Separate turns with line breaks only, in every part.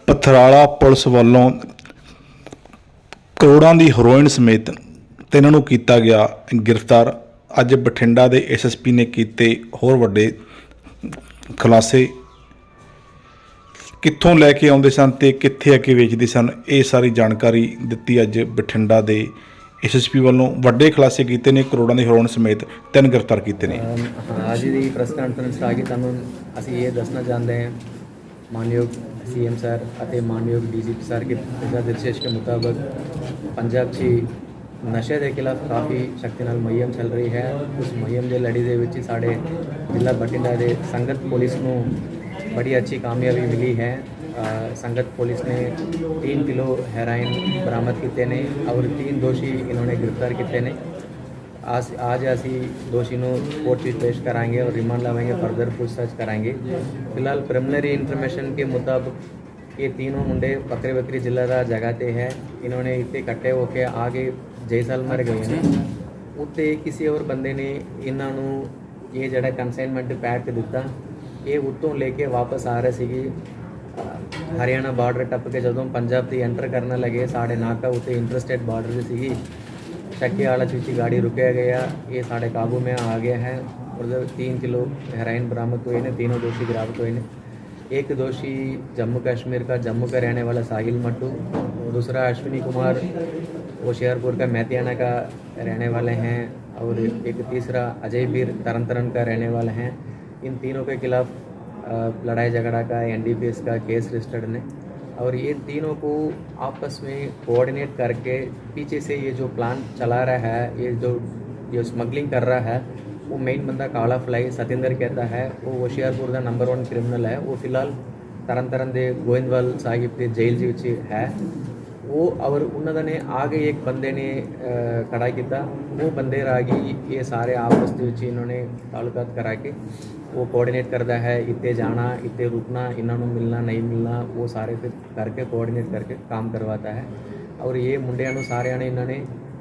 Pathrala police ਵੱਲੋਂ ਕਰੋੜਾਂ ਦੀ heroin ਸਮੇਤ ਤਿੰਨ ਨੂੰ ਕੀਤਾ ਗਿਆ ਗ੍ਰਿਫਤਾਰ। ਅੱਜ ਬਠਿੰਡਾ ਦੇ ਐਸਐਸਪੀ ਨੇ ਕੀਤੇ ਹੋਰ ਵੱਡੇ ਖੁਲਾਸੇ। ਕਿੱਥੋਂ ਲੈ ਕੇ ਆਉਂਦੇ ਸਨ ਤੇ ਕਿੱਥੇ ਆ ਕੇ ਵੇਚਦੇ ਸਨ, ਇਹ ਸਾਰੀ ਜਾਣਕਾਰੀ ਦਿੱਤੀ। ਅੱਜ ਬਠਿੰਡਾ ਦੇ ਐਸਐਸਪੀ ਵੱਲੋਂ ਵੱਡੇ ਖੁਲਾਸੇ ਕੀਤੇ ਨੇ। ਕਰੋੜਾਂ ਦੀ ਹੈਰੋਇਨ ਸਮੇਤ ਤਿੰਨ ਗ੍ਰਿਫਤਾਰ ਕੀਤੇ ਨੇ।
ਅੱਜ ਦੀ ਪ੍ਰੈਸ ਕਾਨਫਰੰਸ ਆ ਕੇ ਤੁਹਾਨੂੰ ਅਸੀਂ ਇਹ ਦੱਸਣਾ ਚਾਹੁੰਦੇ ਹਾਂ, मानयोग सीएम सर ਅਤੇ ਮਾਨਯੋਗ ਡੀਜੀਪੀ ਸਰ के दिशा निर्देश के मुताबिक पंजाब 'ਚ ਨਸ਼ੇ ਦੇ ਖਿਲਾਫ ਕਾਫੀ ਸ਼ਕਤੀ ਨਾਲ ਮੁਹਿੰਮ ਚੱਲ ਰਹੀ ਹੈ। ਉਸ ਮੁਹਿੰਮ ਦੇ ਲੜੀ ਦੇ ਵਿੱਚ ਹੀ ਸਾਡੇ ਜ਼ਿਲ੍ਹਾ ਬਠਿੰਡਾ ਦੇ ਸੰਗਤ ਪੁਲਿਸ ਨੂੰ ਬੜੀ ਅੱਛੀ ਕਾਮਯਾਬੀ ਮਿਲੀ ਹੈ। संगत पुलिस ने 3 किलो हेरोइन बरामद किए ने और 3 दोषी इन्होंने गिरफ्तार किए ने। आज असी दोषी को कोर्ट में पेश कराएंगे और रिमांड लावेंगे, फर्दर पूछताछ कराएंगे। फिलहाल प्रिलिमिनरी इन्फॉर्मेशन के मुताबिक ये तीनों मुंडे बकरी बकरी जिला का जगह पे है। इन्होंने इतने इकट्ठे होकर आगे जैसलमेर गए हैं। उत्ते किसी और बंदे ने इन्हों ये जड़ा कंसाइनमेंट पैक दिता, ये उत्तों लेके वापस आ रहे थे। हरियाणा बार्डर टप के जो पंजाब से एंटर करने लगे, साढ़े नाका उत्ते इंटरस्टेट बार्डर सी शक्की वाला चीची गाड़ी रुकया गया, ये साढ़े काबू में आ गया है। और 3 किलो हेरोइन बरामद हुए ने। तीनों दोषी गिरफ्तार हुए ने। एक दोषी जम्मू कश्मीर का रहने वाला साहिल मट्टू, दूसरा अश्विनी कुमार होशियारपुर का मैतियाना का रहने वाले हैं, और एक तीसरा अजय बीर तरन का रहने वाले हैं। इन तीनों के खिलाफ लड़ाई झगड़ा का एनडीपीएस का केस रजिस्टर्ड ने। और ये तीनों को आपस में कोऑर्डिनेट करके पीछे से ये जो प्लान चला रहा है, ये जो स्मगलिंग कर रहा है, वो मेन बंदा काला फ्लाई सतेंद्र कहता है। वो होशियारपुर का नंबर 1 क्रिमिनल है। वो फिलहाल तरन दे गोविंदवाल साहिब के जेल विच है वो। और उन्होंने आगे एक बंदे ने खड़ा किया, वो बंदे रागी ये सारे आपस के इन्होंने ताल्लुकात करा के वो कोऑर्डिनेट करता है। इतने जाना, इतने रुकना, इन्होंने मिलना नहीं मिलना, वो सारे फिर करके कोऑर्डिनेट करके काम करवाता है। और ये मुंडिया सारे ने इन्होंने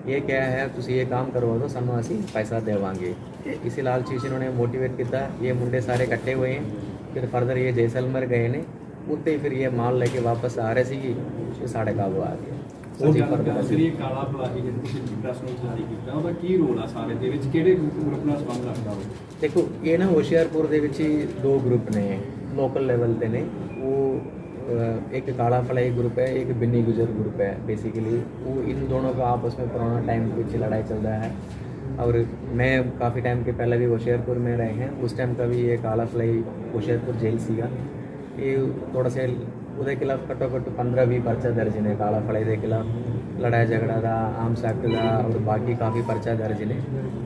ये क्या है, तुम ये काम करवा दो, सानू असी पैसा देवांगे। इसी लालची इन्होंने मोटिवेट किया। ये मुंडे सारे इकट्ठे हुए हैं। फिर फर्दर ये जैसलमेर गए ने, उत्ते ही फिर ये माल लेके वापस आ रहे थे, फिर साढ़े काबू आ गए। देखो ये ना होशियारपुर के 2 ग्रुप ने लोकल लेवल पे ने। वो एक काला फलाई ग्रुप है, एक बिन्नी गुजर ग्रुप है। बेसिकली वो इन दोनों का आपस में पुराना टाइम के पीछे लड़ाई चल रहा है। और मैं काफ़ी टाइम के पहले भी होशियारपुर में रहे हैं। उस टाइम का भी ये काला फलाई होशियारपुर जेल सीगा। ये थोड़ा से ਉਹਦੇ खिलाफ घट्टो घट्ट 15-20 परचा दर्ज ने। काला फलाई के खिलाफ लड़ाई झगड़ा का, आर्म्स एक्ट का और बाकी काफ़ी परचा दर्ज ने।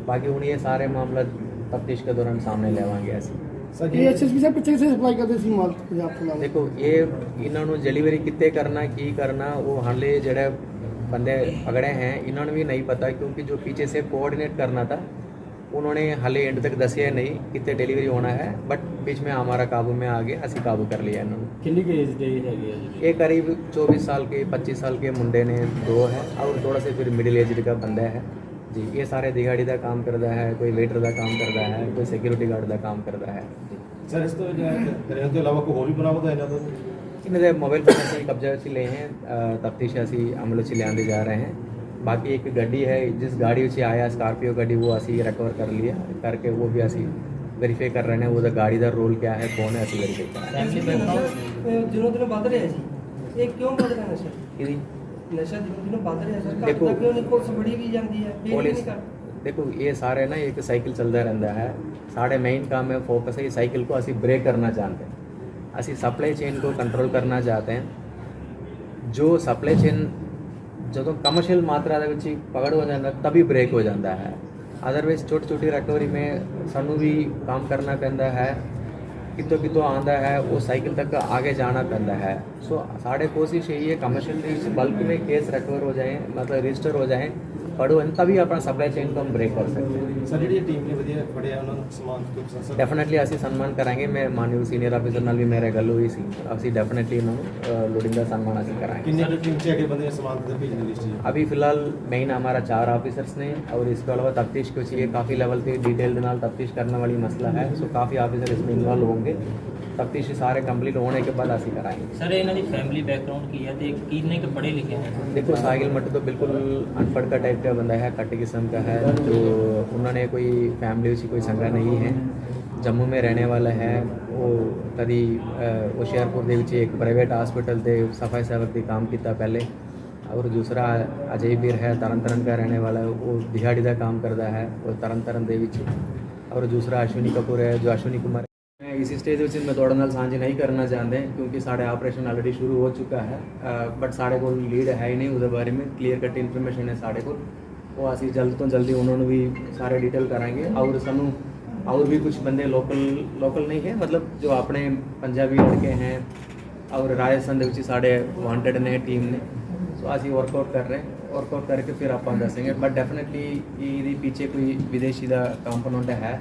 बाकी हूँ ये सारे मामला तफ्तीश के दौरान सामने लेवांगे। ऐसे
एसएसपी साहब पिछले से सप्लाई करते सी माल पंजाब तो
देखो ये इन्होंने डिलीवरी कितने करना की करना, वो हाले जड़े बंदे पकड़े हैं इन्होंने भी नहीं पता, क्योंकि जो पीछे से कोऑर्डिनेट करना था उन्होंने हाले एंड तक दसिया नहीं कितने डिलीवरी होना है। बट बीच में हमारा काबू में आ गया, असी काबू कर लिया इन्होंने।
कितनी की एज है?
ये करीब 24 साल के 25 साल के मुंडे ने 2 है, और थोड़ा से फिर मिडिल एज का बंदा है जी। ये सारे दिहाड़ी का काम करता है, कोई वेटर का काम करता है, कोई सिक्योरिटी गार्ड का काम करता है जी।
सर इस तो अलावा कोई और भी बरामद है इन्होंने?
इन्होंने मोबाइल फोन असी कब्जा से ले हैं, तफ्तीश असी अमल से लिया जा रहे हैं। बाकी एक गड्डी है, जिस गाड़ी से आया स्कॉर्पियो गाड़ी, वो असी रिकवर कर लिया करके वो भी असी वेरीफाई कर रहे हैं। वो गाड़ी का रोल क्या है, कौन है, असी वेरीफाई कर रहे हैं।
दिनों दिन बढ़ रहे हैं जी, ये क्यों बढ़ रहा है नशा? नशा दिनों दिन बढ़ रहा है सर,
देखो
क्यों नहीं पुलिस बड़ी भी जाती है
पुलिस। देखो ये सारे ना एक साइकिल चलता रहता है। साढ़े मेन काम है, फोकस है साइकिल को असी ब्रेक करना चाहते हैं। असी सप्लाई चेन को कंट्रोल करना चाहते हैं। जो सप्लाई चेन जो कमर्शियल मात्रा पकड़ हो जाता तभी ब्रेक हो जाता है। अदरवाइज छोटी छोटी रिकवरी में सानू भी काम करना पैंदा है। कितों आंदा है वो साइकिल तक आगे जाना पैंदा है। सो साढ़े कोशिश यही है कमर्शियल बल्क में केस रिकवर हो जाए, मतलब रजिस्टर हो जाए, पढ़ो तभी अपना सप्लाई चेन को हम ब्रेक कर सकते हैं।
सर जी टीम ने वधिया फड़िया उन्होंने समान तो
डेफिनेटली असी सम्मान कराएंगे। मैं मानयोग सीनियर ऑफिसर नाल भी मेरे गल हुई सी, असी डेफिनेटली इन्होंने लोडिंग का सम्मान असी कराएंगे।
किन्ने टीम से आगे बंदे समान तो भेजने लिस्ट है?
अभी फिलहाल मेन हमारा 4 ऑफिसर्स ने, और इसके अलावा तफ्तीश कुछ ये काफ़ी लेवल पे डिटेल नाल तफ्तीश करने वाली मसला है। सो काफ़ी ऑफिसर इसमें इन्वॉल्व होंगे। ਤਫਤੀਸ਼ ਸਾਰੇ ਕੰਪਲੀਟ ਹੋਣੇ ਕੇ ਬਾਅਦ ਅਸੀਂ ਕਰਾਂਗੇ।
ਸਰ ਇਹਨਾਂ ਦੀ ਫੈਮਿਲੀ बैकग्राउंड की है ਤੇ ਕਿੰਨੇ ਕੁ पढ़े लिखे हैं?
देखो साहिल मट्टू तो बिल्कुल अनपढ़ का टाइप का बंदा है, कट किस्म का है, जो उन्होंने कोई फैमिली उसकी कोई संगा नहीं है, जम्मू में रहने वाला है। वो कभी होशियारपुर ਦੇ ਵਿੱਚ एक प्राइवेट हॉस्पिटल ਦੇ सफाई सेवक ਦੀ काम ਕੀਤਾ पहले। और दूसरा अजय वीर है, तरन तारण का रहने वाला है, वो दिहाड़ी का काम करता है वो तरन तारण ਦੇ ਵਿੱਚ। और दूसरा अश्विनी कपूर है, जो अश्विनी कुमार। मैं इसी स्टेज में मैं थोड़े नाल सांझे नहीं करना चाहते क्योंकि साढ़े ऑपरेशन ऑलरेडी शुरू हो चुका है, बट साढ़े को लीड है ही नहीं उसके बारे में, क्लीयर कट इन्फॉर्मेशन है साढ़े को। वो असी जल्द तो जल्दी उन्होंने भी सारे डिटेल कराएंगे। और सानू और भी कुछ बंदे लोकल नहीं है, मतलब जो अपने पंजाबी लड़के हैं और राजस्थान के साढ़े वांटेड ने टीम ने, सो असी वर्कआउट कर रहे हैं। वर्कआउट करके फिर आप दसेंगे, बट डेफिनेटली ये पीछे कोई विदेशी का कंपोनेंट है,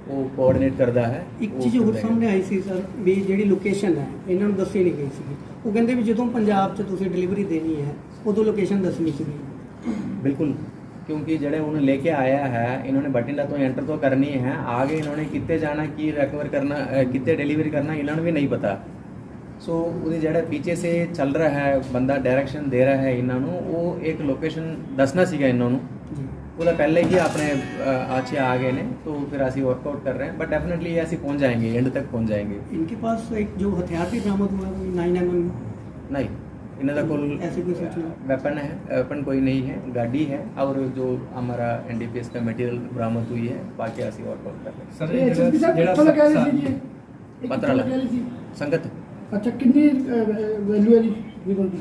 वो कोऑर्डिनेट करता है।
ਇੱਕ ਚੀਜ਼ ਹੋਰ ਸਾਹਮਣੇ ਆਈ ਸੀ ਸਰ ਵੀ ਜਿਹੜੀ ਲੋਕੇਸ਼ਨ ਹੈ ਇਹਨਾਂ ਨੂੰ ਦੱਸੀ ਨਹੀਂ ਗਈ ਸੀ। ਉਹ ਕਹਿੰਦੇ ਵੀ ਜਦੋਂ ਪੰਜਾਬ 'ਚ ਤੁਸੀਂ ਡਿਲੀਵਰੀ ਦੇਣੀ ਹੈ ਉਦੋਂ ਲੋਕੇਸ਼ਨ ਦੱਸਣੀ ਸੀਗੀ।
बिल्कुल, क्योंकि जड़े उन्होंने लेके आया है, इन्होंने बठिंडा तो एंटर तो करनी है, आगे इन्होंने कितने जाना की रिकवर करना, कितने डिलीवरी करना इन्होंने भी नहीं पता। सो वो जड़ा पीछे से चल रहा है बंदा डायरेक्शन दे रहा है इन्होंने, वो एक लोकेशन दसना सीगा इन्होंने, वो पहले ही अपने अच्छे आ गए ने, तो फिर असी वर्कआउट कर रहे हैं, बट डेफिनेटली ये असी पहुंच जाएंगे, एंड तक पहुंच जाएंगे।
इनके पास एक जो हथियार भी बरामद हुआ है 9mm
नहीं, इन्होंने कोल
ऐसी कोई सूचना?
वेपन है, वेपन कोई नहीं है, गाड़ी है और जो हमारा एनडीपीएस का मटेरियल बरामद हुई है, बाकी असी वर्कआउट कर रहे हैं।
ਸਰ ਇਹ ਕਿੱਥੋਂ ਲਗਾ ਰਹੀ ਸੀ ਜੀ?
पता लगा संगत
ਅੱਛਾ ਕਿੰਨੀ ਵੈਲਿਊ ਹੈ ਜੀ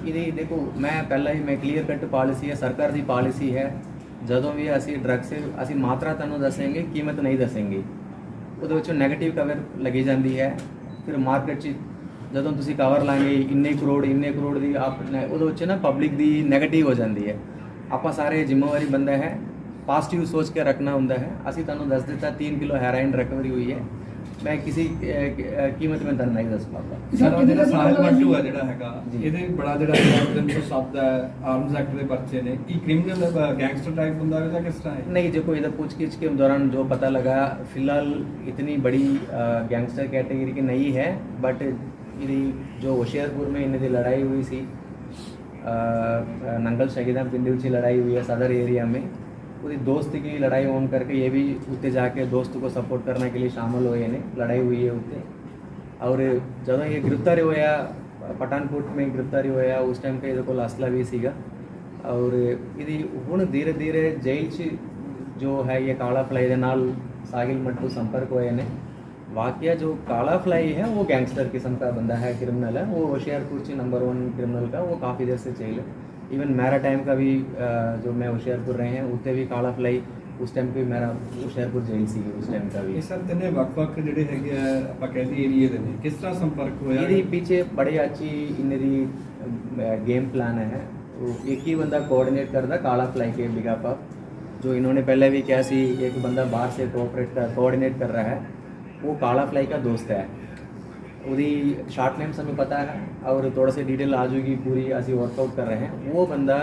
ਇਹਦੀ ਦੇਖੋ, ਮੈਂ ਪਹਿਲਾਂ ਹੀ ਮੈਂ ਕਲੀਅਰ ਕੱਟ ਪਾਲਿਸੀ ਹੈ, ਸਰਕਾਰ ਦੀ ਪਾਲਿਸੀ ਹੈ, ਜਦੋਂ ਵੀ ਅਸੀਂ ਡਰੱਗਸ ਅਸੀਂ ਮਾਤਰਾ ਤੁਹਾਨੂੰ ਦੱਸਾਂਗੇ, ਕੀਮਤ ਨਹੀਂ ਦੱਸਾਂਗੇ। ਉਹਦੇ ਵਿੱਚੋਂ ਨੈਗੇਟਿਵ ਕਵਰ ਲੱਗੀ ਜਾਂਦੀ ਹੈ, ਫਿਰ ਮਾਰਕੀਟ 'ਚ ਜਦੋਂ ਤੁਸੀਂ ਕਵਰ ਲਾਂਗੇ ਇੰਨੇ ਕਰੋੜ ਦੀ ਉਹਦੇ ਵਿੱਚ ਨਾ ਪਬਲਿਕ ਦੀ ਨੈਗੇਟਿਵ ਹੋ ਜਾਂਦੀ ਹੈ। ਆਪਾਂ ਸਾਰੇ ਜ਼ਿੰਮੇਵਾਰੀ ਬੰਦਾ ਹੈ, ਪੋਜ਼ਿਟਿਵ ਸੋਚ ਕੇ ਰੱਖਣਾ ਹੁੰਦਾ ਹੈ। ਅਸੀਂ ਤੁਹਾਨੂੰ ਦੱਸ ਦਿੱਤਾ 3 ਕਿਲੋ ਹੈਰਾਇਨ ਰਿਕਵਰੀ ਹੋਈ ਹੈ, ਮੈਂ ਕਿਸੇ ਕੀਮਤ ਮੈਂ ਤੁਹਾਨੂੰ ਨਹੀਂ ਦੱਸ ਪਾਉਂਦਾ।
ਸਰ ਉਹ ਜਿਹੜਾ ਸਾਹਿਲ ਮੱਟੂ ਹੈ ਜਿਹੜਾ ਹੈਗਾ, ਇਹਦੇ ਬੜਾ ਜਿਹੜਾ 307 ਹੈ ਆਰਮਸ ਐਕਟ ਦੇ ਪਰਚੇ ਨੇ, ਕੀ ਕ੍ਰਿਮੀਨਲ ਗੈਂਗਸਟਰ टाइप बंदा है या किस तरह है?
नहीं, देखो इधर पूछगिछ के दौरान जो पता लगा, फिलहाल इतनी बड़ी गैंगस्टर कैटेगरी की नहीं है, बट ये जो होशियारपुर में इन्हें लड़ाई हुई सी, नंगल शहीदा पिंडी की लड़ाई हुई है सदर एरिया में, पूरी दोस्त की लड़ाई ऑन करके ये भी उत्ते जाके दोस्त को सपोर्ट करने के लिए शामिल हुए ने, लड़ाई हुई है उत्ते। और जब ये गिरफ्तारी होया पठानकोट में गिरफ्तारी होया, उस टाइम का ये को असला भी सीगा। और ये हुण धीरे धीरे जेल च जो है ये काला फ्लाई के नाल साहिल मट्टू संपर्क हुए ने। वाकया जो काला फ्लाई है वो गैंगस्टर किस्म का बंदा है, क्रिमिनल है, वो होशियारपुर च नंबर 1 क्रिमिनल का, वो काफ़ी देर से जेल है। इवन मेरा टाइम का भी जो मैं होशियारपुर रहे हैं उत्ते भी काला फ्लाई उस टाइम पे मेरा होशियारपुर जेल सी उस टाइम का भी।
ਇਹ ਸਰ ਤਿੰਨੇ ਵੱਖ-ਵੱਖ ਜਿਹੜੇ ਹੈਗੇ ਆ ਆਪਾਂ ਕਹਿੰਦੇ ਏਰੀਏ ਦੇ ਨੇ, ਕਿਸ ਤਰ੍ਹਾਂ ਸੰਪਰਕ ਹੋਇਆ?
ਇਹਦੇ पीछे बड़ी अच्छी इन्हें दी गेम प्लान है। तो एक ही बंदा कोऑर्डिनेट करता काला फ्लाई के बिगा पर, जो इन्होंने पहले भी किया सी, एक बंदा बाहर से कोऑर्डिनेट कर रहा है, वो काला फ्लाई का दोस्त है। उसकी शॉर्ट नेम हमें पता है और थोड़ा सी डिटेल आ जाएगी पूरी, असी वर्कआउट कर रहे हैं। वो बंदा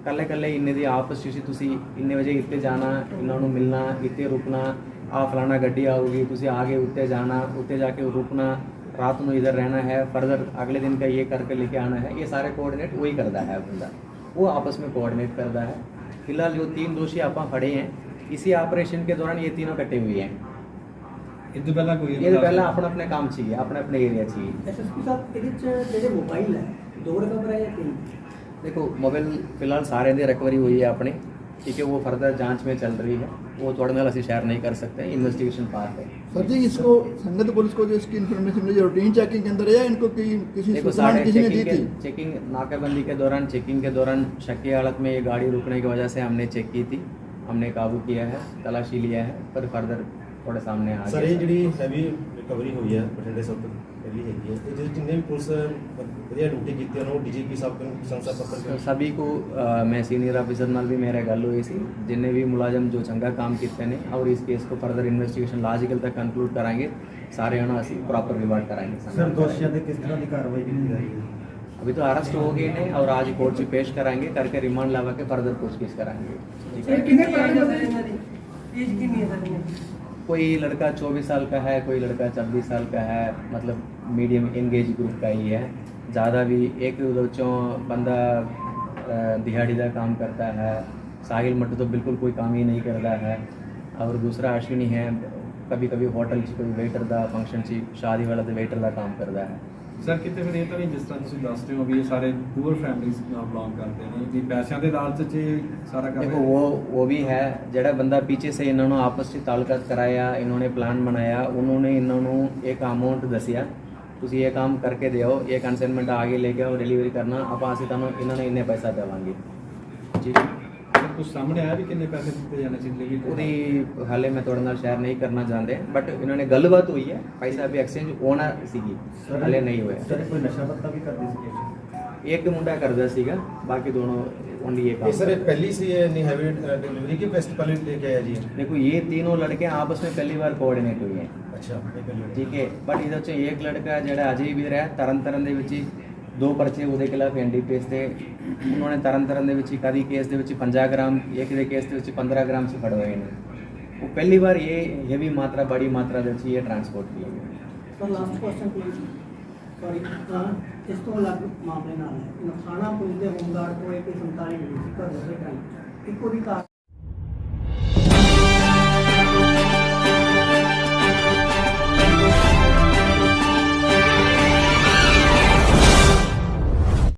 कल्ले कल्ले इन्हें दी आपस च तुसी इन्ने बजे इतने जाना, इन्होंने मिलना, इतने रुकना, आ फलाना गड्डी आओगी, तुसी आगे उत्ते जाना, उत्ते जाके रुकना, रात में इधर रहना है, फर्दर अगले दिन का ये करके लेके आना है, ये सारे कोऑर्डिनेट वही करता है बंदा, वो आपस में कोऑर्डिनेट करता है। फिलहाल जो 3 दोषी आप फड़े हैं इसी ऑपरेशन के दौरान, ये तीनों कटे हुए हैं।
ਇਹ ਪਹਿਲਾਂ ਕੋਈ
ये पहला अपने अपने काम चाहिए, अपने अपने एरिया चाहिए।
ਐਸਐਸਪੀ ਸਾਹਿਬ ਇਹਦੇ ਚ ਜਿਹੜੇ ਮੋਬਾਈਲ ਹੈ 2 ਰਿਕਵਰ ਹੈ ਜਾਂ 3?
देखो मोबाइल फिलहाल सारे दे रिकवरी हुई है अपने, ठीक है, वो फर्दर जांच में चल रही है, वो थोड़े नाल असी शेयर नहीं कर सकते, इन्वेस्टिगेशन पार्ट है।
सर जी इसको संगत पुलिस को जो इसकी इन्फॉर्मेशन मिली रूटीन चेकिंग के अंदर है या इनको किसी
देखो
सूचना
सारे
किसी ने दी थी?
चेकिंग नाकाबंदी के दौरान, चेकिंग के दौरान शक की हालत में ये गाड़ी रुकने की वजह से हमने चेक की थी, हमने काबू किया है, तलाशी लिया है, पर फर्दर थोड़े सामने आ
ਸਰ ਇਹ
गए।
ਜਿਹੜੀ ਹੈਵੀ ਰਿਕਵਰੀ ਹੋਈ ਹੈ ਬਠਿੰਡੇ ਸਭ ਤੋਂ ਪਹਿਲੀ ਹੈਗੀ ਹੈ, ਇਹ ਜਿਹੜੇ ਜਿੰਨੇ ਵੀ ਪੁਲਿਸ ਵਧੀਆ ਡਿਊਟੀ ਕੀਤੀ ਉਹਨਾਂ ਨੂੰ ਡੀਜੀਪੀ ਸਾਹਿਬ ਨੂੰ ਪ੍ਰਸ਼ੰਸਾ
तो
ਪੱਤਰ
सभी को मैं सीनियर ऑफिसर नाल भी मेरा गल हुई सी, जिन्हें भी मुलाजम जो चंगा काम किए ने, और इस केस को फर्दर इन्वेस्टिगेशन लॉजिकल तक कंक्लूड कराएंगे, सारे उन्हें असी प्रॉपर रिवार्ड कराएंगे।
ਸਰ ਦੋਸ਼ੀਆਂ ਤੇ ਕਿਸ ਤਰ੍ਹਾਂ ਦੀ ਕਾਰਵਾਈ ਕੀਤੀ ਜਾ ਰਹੀ ਹੈ?
अभी तो अरेस्ट हो गए ने और आज कोर्ट से पेश कराएंगे, करके रिमांड लगा के फर्दर पूछगिछ कराएंगे। ठीक है,
ਕਿੰਨੇ ਪੁਰਾਣੇ ਬੰਦੇ
एज कितनी है सर इनकी?
कोई लड़का 24 साल का है, कोई लड़का 26 साल का है, मतलब मीडियम इंगेज ग्रुप का ही है। ज़्यादा भी एक चों बंदा दिहाड़ी का काम करता है, साहिल मट्टू तो बिल्कुल कोई काम ही नहीं करता है, और दूसरा अश्विनी है, कभी कभी होटल 'ਚ कोई वेटर का फंक्शन 'ਚ शादी वाला तो वेटर का काम करता है।
ਸਰ ਕਿਤੇ ਫਿਰ ਇਹ ਤਾਂ ਨਹੀਂ ਜਿਸ ਤਰ੍ਹਾਂ ਤੁਸੀਂ ਦੱਸਦੇ ਹੋ ਵੀ ਇਹ ਸਾਰੇ ਪੂਅਰ ਫੈਮਿਲੀਜ਼ ਨਾਲ ਬਿਲੋਂਗ ਕਰਦੇ ਨੇ ਵੀ ਪੈਸਿਆਂ ਦੇ ਲਾਲਚ 'ਚ ਇਹ ਸਾਰਾ ਕਰ
देखो वो भी है, जड़ा बंदा पीछे से इन्होंने आपस में तालुकात कराया, इन्होंने प्लान बनाया, उन्होंने इन्होंने एक अमाउंट दसिया तुसी ये काम करके दिओ, ये कंसाइनमेंट आगे लेके आओ, डिलीवरी करना ਆਪਾਂ ਅਸੀਂ ਤੁਹਾਨੂੰ इन्होंने इन्ने पैसा देवांगे जी।
ਕੁਝ ਸਾਹਮਣੇ ਆਇਆ ਵੀ ਕਿੰਨੇ ਪੈਸੇ ਦਿੱਤੇ ਜਾਣੇ ਸੀ ਡਿਲੀਵਰੀ
ਉਹਦੀ ਹਾਲੇ ਮੈਂ ਤੁਹਾਡੇ ਨਾਲ ਸ਼ੇਅਰ ਨਹੀਂ ਕਰਨਾ ਚਾਹੁੰਦੇ, ਬਟ ਇਹਨਾਂ ਨੇ ਗੱਲਬਾਤ ਹੋਈ ਹੈ, ਪੈਸਾ ਵੀ ਐਕਸਚੇਂਜ ਹੋਣਾ ਸੀਗੀ, ਹਾਲੇ ਨਹੀਂ ਹੋਇਆ।
ਸਰ ਕੋਈ ਨਸ਼ਾ ਪੱਤਾ ਵੀ ਕਰਦੇ ਸੀ?
ਇੱਕ ਮੁੰਡਾ ਕਰਦਾ ਸੀਗਾ, ਬਾਕੀ ਦੋਨੋਂ ओनली ये
ये
काम।
सर पहली से ये नहीं हैवी डिलीवरी की बेस्ट पहले लेके आया जी।
देखो ये तीनों लड़के आपस में पहली बार कोऑर्डिनेट हुए हैं,
अच्छा
ठीक है, बट ਇਹਦੇ 'ਚ ਇੱਕ ਲੜਕਾ ਜਿਹੜਾ ਅਜੇ ਵੀ ਰਿਹਾ ਤਰਨਤਾਰਨ ਦੇ ਵਿੱਚ ਹੀ 2 ਪਰਚੇ ਉਹਦੇ ਖਿਲਾਫ ਐਨਡੀਪੀਐਸ ਤੇ ਉਹਨਾਂ ਨੇ ਤਰਨਤਾਰਨ ਦੇ ਵਿੱਚ ਇੱਕ ਕੇਸ ਦੇ ਵਿੱਚ 50 ਗ੍ਰਾਮ, ਇੱਕ ਦੇ ਕੇਸ ਦੇ ਵਿੱਚ 15 ਗ੍ਰਾਮ ਸੇ ਫੜਵਾਏ ਨੇ। ਉਹ ਪਹਿਲੀ ਵਾਰ ਇਹ ਹੈਵੀ ਮਾਤਰਾ ਬੜੀ ਮਾਤਰਾ ਦੇ ਵਿੱਚ ਇਹ ਟਰਾਂਸਪੋਰਟ ਕੀਤਾ ਗਿਆ।
Sir last question please, sorry, ਇਸ ਤੋਂ ਅਲੱਗ ਮਾਮਲੇ ਨਾਲ ਹੈ, ਨਖਾਣਾ ਪੁਲਿਸ ਦੇ ਹੋਮਗਾਰਡ ਤੋਂ ਇੱਕ 47 ਮਿਲੀ ਸੀ ਘਰ ਦੇ ਟਾਈਮ, ਇੱਕੋ ਦੀ ਕਾਰ